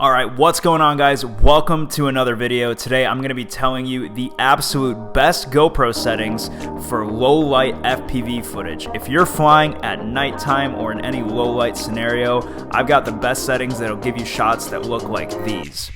Alright, what's going on, guys? Welcome to another video. Today I'm going to be telling you the absolute best GoPro settings for low light FPV footage. If you're flying at nighttime or in any low light scenario, I've got the best settings that'll give you shots that look like these.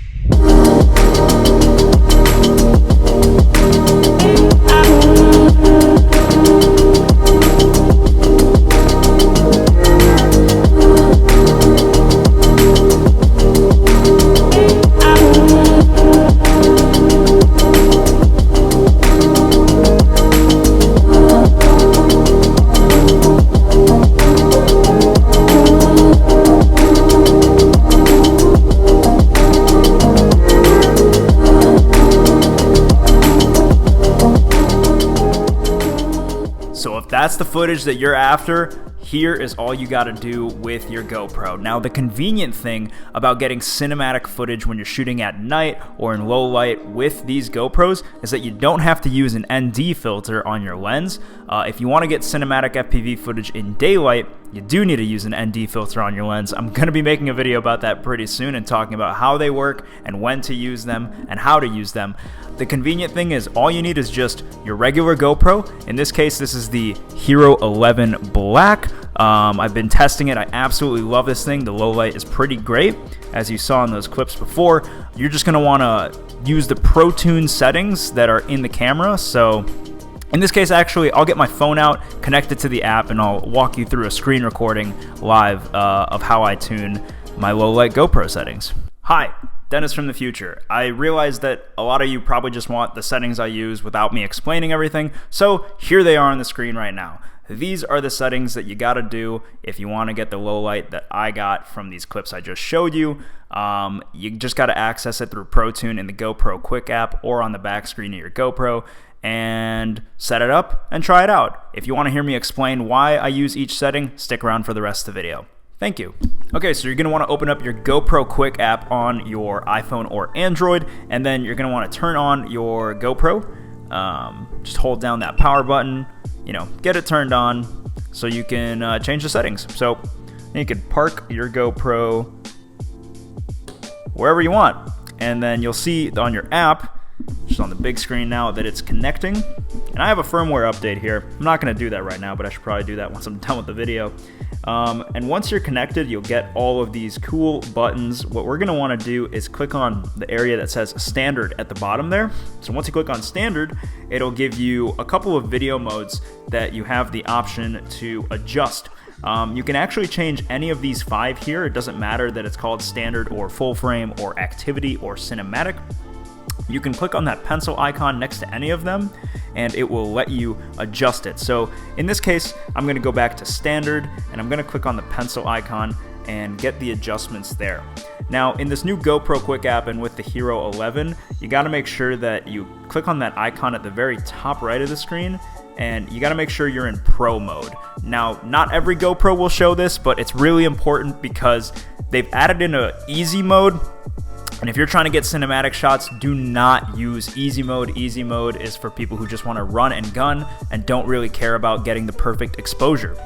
So if that's the footage that you're after, here is all you got to do with your GoPro. Now, the convenient thing about getting cinematic footage when you're shooting at night or in low light with these GoPros is that you don't have to use an ND filter on your lens. If you want to get cinematic FPV footage in daylight, you do need to use an ND filter on your lens. I'm going to be making a video about that pretty soon and talking about how they work and when to use them and how to use them. The convenient thing is all you need is just your regular GoPro. In this case, this is the Hero 11 Black. I've been testing it. I absolutely love this thing. The low light is pretty great. As you saw in those clips before, you're just going to want to use the Pro Tune settings that are in the camera. So in this case, actually, I'll get my phone out, connect it to the app, and I'll walk you through a screen recording live of how I tune my low light GoPro settings. Hi, Dennis from the future. I realize that a lot of you probably just want the settings I use without me explaining everything, so here they are on the screen right now. These are the settings that you gotta do if you want to get the low light that I got from these clips I just showed you. You just gotta access it through Pro Tune in the GoPro Quick app or on the back screen of your GoPro and set it up and try it out. If you want to hear me explain why I use each setting, stick around for the rest of the video. Thank you. Okay, so you're going to want to open up your GoPro Quick app on your iPhone or Android, and then you're going to want to turn on your GoPro. Just hold down that power button, get it turned on so you can change the settings. So you can park your GoPro wherever you want, and then you'll see on your app, just on the big screen now, that it's connecting. And I have a firmware update here. I'm not going to do that right now, but I should probably do that once I'm done with the video. And once you're connected, you'll get all of these cool buttons. What we're going to want to do is click on the area that says standard at the bottom there. So once you click on standard, it'll give you a couple of video modes that you have the option to adjust. You can actually change any of these 5 here. It doesn't matter that it's called standard or full frame or activity or cinematic. You can click on that pencil icon next to any of them and it will let you adjust it. So in this case, I'm going to go back to standard and I'm going to click on the pencil icon and get the adjustments there. Now in this new GoPro Quick app and with the Hero 11, you got to make sure that you click on that icon at the very top right of the screen, and you got to make sure you're in Pro mode. Now, not every GoPro will show this, but it's really important because they've added in a easy mode. And if you're trying to get cinematic shots, do not use easy mode. Easy mode is for people who just want to run and gun and don't really care about getting the perfect exposure.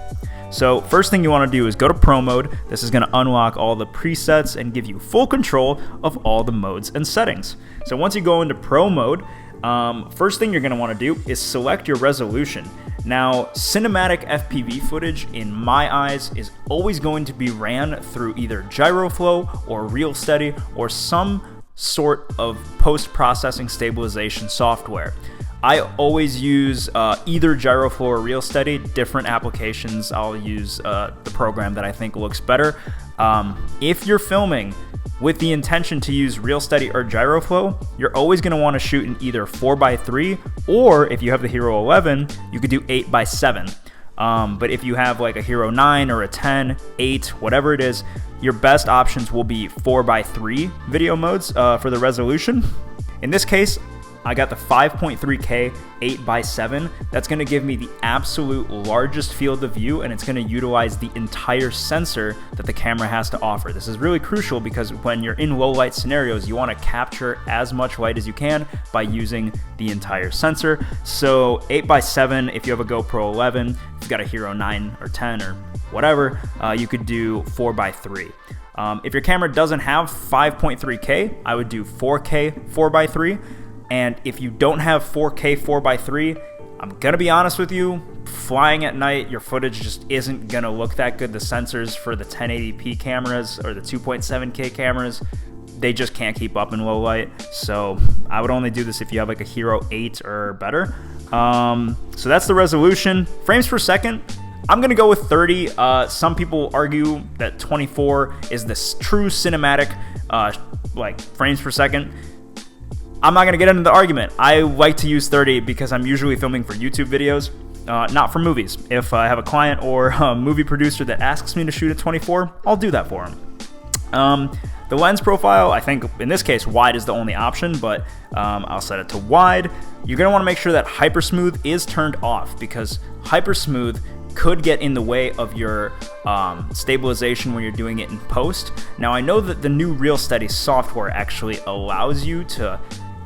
So first thing you want to do is go to Pro mode. This is going to unlock all the presets and give you full control of all the modes and settings. So once you go into Pro mode, first thing you're going to want to do is select your resolution. Now, cinematic FPV footage, in my eyes, is always going to be ran through either Gyroflow or Reelsteady or some sort of post-processing stabilization software. I always use either Gyroflow or Reelsteady. Different applications, I'll use the program that I think looks better. If you're filming with the intention to use Reelsteady or Gyroflow, you're always going to want to shoot in either 4x3, or if you have the Hero 11, you could do 8x7. But if you have like a Hero 9 or a 10, 8, whatever it is, your best options will be 4x3 video modes for the resolution. In this case, I got the 5.3K 8x7. That's going to give me the absolute largest field of view, and it's going to utilize the entire sensor that the camera has to offer. This is really crucial because when you're in low light scenarios, you want to capture as much light as you can by using the entire sensor. So 8x7, if you have a GoPro 11, if you've got a Hero 9 or 10 or whatever, you could do 4x3. If your camera doesn't have 5.3K, I would do 4K 4x3. And if you don't have 4K 4x3, I'm gonna be honest with you, flying at night, your footage just isn't gonna look that good. The sensors for the 1080p cameras or the 2.7K cameras, they just can't keep up in low light. So I would only do this if you have like a Hero 8 or better. So that's the resolution. Frames per second, I'm gonna go with 30. Some people argue that 24 is the true cinematic like frames per second. I'm not gonna get into the argument. I like to use 30 because I'm usually filming for YouTube videos, not for movies. If I have a client or a movie producer that asks me to shoot at 24, I'll do that for them. The lens profile, I think in this case, wide is the only option, but I'll set it to wide. You're gonna wanna make sure that hypersmooth is turned off because hypersmooth could get in the way of your stabilization when you're doing it in post. Now I know that the new Reelsteady software actually allows you to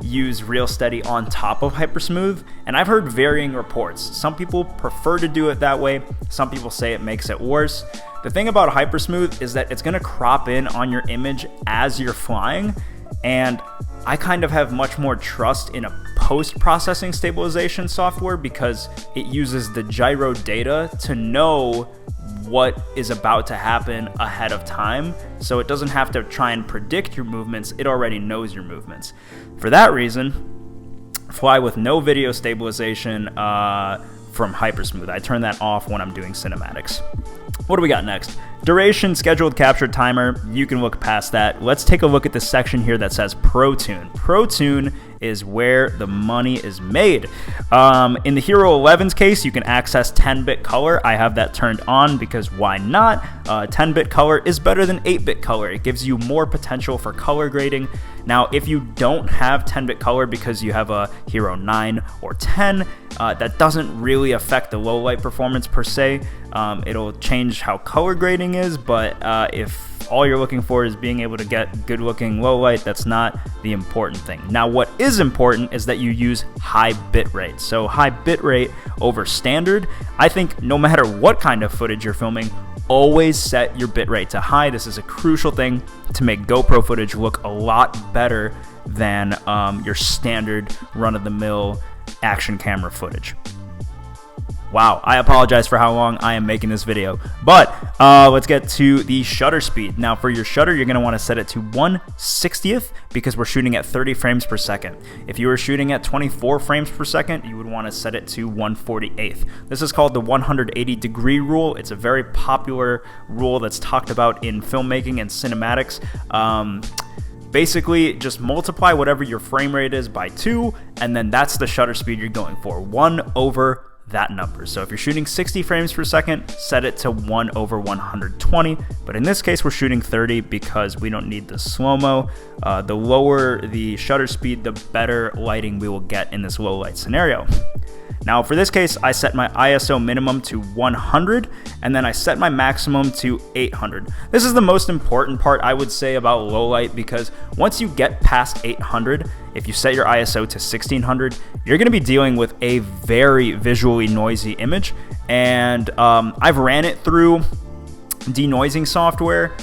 use Reelsteady on top of hypersmooth, and I've heard varying reports. Some people prefer to do it that way, some people say it makes it worse. The thing about hypersmooth is that it's gonna crop in on your image as you're flying, and I kind of have much more trust in a post-processing stabilization software because it uses the gyro data to know what is about to happen ahead of time, so it doesn't have to try and predict your movements, it already knows your movements. For that reason, fly with no video stabilization from hypersmooth. I turn that off when I'm doing cinematics. What do we got next? Duration, scheduled capture timer, you can look past that. Let's take a look at this section here that says Pro Tune. Pro Tune is where the money is made. In the Hero 11's case, you can access 10-bit color. I have that turned on because why not? 10-bit color is better than 8-bit color. It gives you more potential for color grading. Now, if you don't have 10-bit color because you have a Hero 9 or 10, that doesn't really affect the low light performance per se. It'll change how color grading is, but if all you're looking for is being able to get good looking low light, that's not the important thing. Now, what is important is that you use high bit rate. So high bit rate over standard. I think no matter what kind of footage you're filming, always set your bit rate to high. This is a crucial thing to make GoPro footage look a lot better than your standard run-of-the-mill action camera footage. Wow, I apologize for how long I am making this video, but let's get to the shutter speed. Now for your shutter, you're gonna wanna set it to 1/60th because we're shooting at 30 frames per second. If you were shooting at 24 frames per second, you would wanna set it to 1/48th. This is called the 180-degree rule. It's a very popular rule that's talked about in filmmaking and cinematics. Basically, just multiply whatever your frame rate is by 2, and then that's the shutter speed you're going for, 1 over that number. So if you're shooting 60 frames per second, set it to 1 over 120. But in this case, we're shooting 30 because we don't need the slow-mo. The lower the shutter speed, the better lighting we will get in this low light scenario. Now for this case, I set my ISO minimum to 100 and then I set my maximum to 800. This is the most important part I would say about low light because once you get past 800, if you set your ISO to 1600, you're gonna be dealing with a very visually noisy image. And I've ran it through denoising software.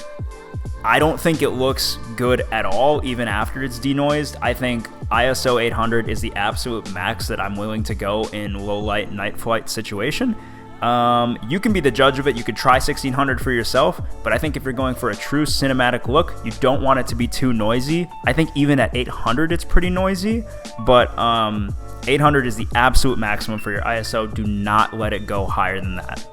I don't think it looks good at all even after it's denoised. I think ISO 800 is the absolute max that I'm willing to go in low light night flight situation. You can be the judge of it. You could try 1600 for yourself, but I think if you're going for a true cinematic look, you don't want it to be too noisy. I think even at 800 it's pretty noisy, but 800 is the absolute maximum for your ISO. Do not let it go higher than that.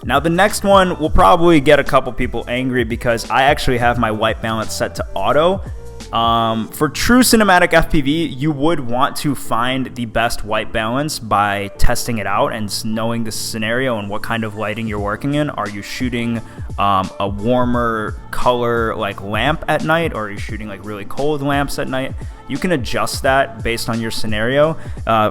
Now the next one will probably get a couple people angry because I actually have my white balance set to auto. For true cinematic FPV, you would want to find the best white balance by testing it out and knowing the scenario and what kind of lighting you're working in. Are you shooting a warmer color like lamp at night, or are you shooting like really cold lamps at night? You can adjust that based on your scenario.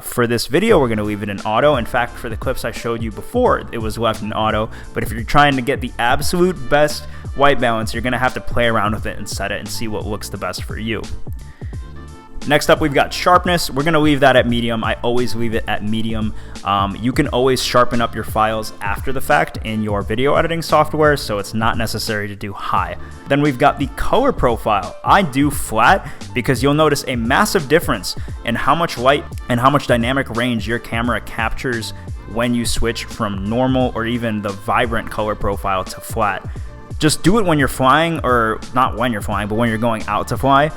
For this video, we're gonna leave it in auto. In fact, for the clips I showed you before, it was left in auto. But if you're trying to get the absolute best white balance, you're gonna have to play around with it and set it and see what looks the best for you. Next up, we've got sharpness. We're gonna leave that at medium. I always leave it at medium. You can always sharpen up your files after the fact in your video editing software, so it's not necessary to do high. Then we've got the color profile. I do flat because you'll notice a massive difference in how much light and how much dynamic range your camera captures when you switch from normal or even the vibrant color profile to flat. Just do it when you're flying, or not when you're flying, but when you're going out to fly.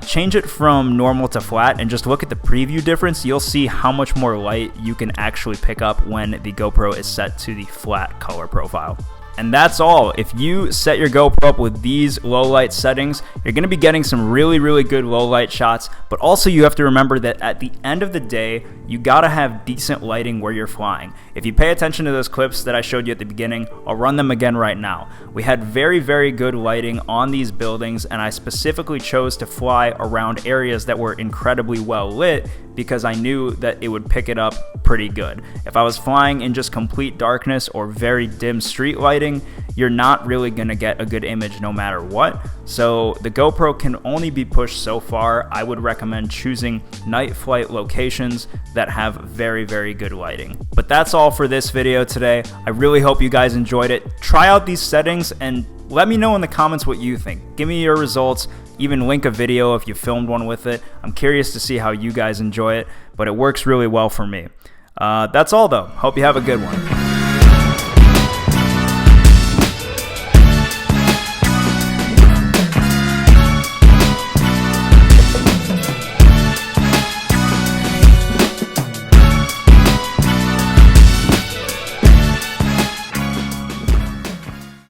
Change it from normal to flat and just look at the preview difference. You'll see how much more light you can actually pick up when the GoPro is set to the flat color profile. And that's all. If you set your GoPro up with these low light settings, you're going to be getting some really, really good low light shots. But also you have to remember that at the end of the day, you got to have decent lighting where you're flying. If you pay attention to those clips that I showed you at the beginning, I'll run them again right now. We had very, very good lighting on these buildings, and I specifically chose to fly around areas that were incredibly well lit because I knew that it would pick it up pretty good. If I was flying in just complete darkness or very dim street lighting, you're not really gonna get a good image no matter what. So the GoPro can only be pushed so far. I would recommend choosing night flight locations that have very, very good lighting. But that's all for this video today. I really hope you guys enjoyed it. Try out these settings and let me know in the comments what you think. Give me your results. Even link a video if you filmed one with it. I'm curious to see how you guys enjoy it, but it works really well for me. That's all though. Hope you have a good one.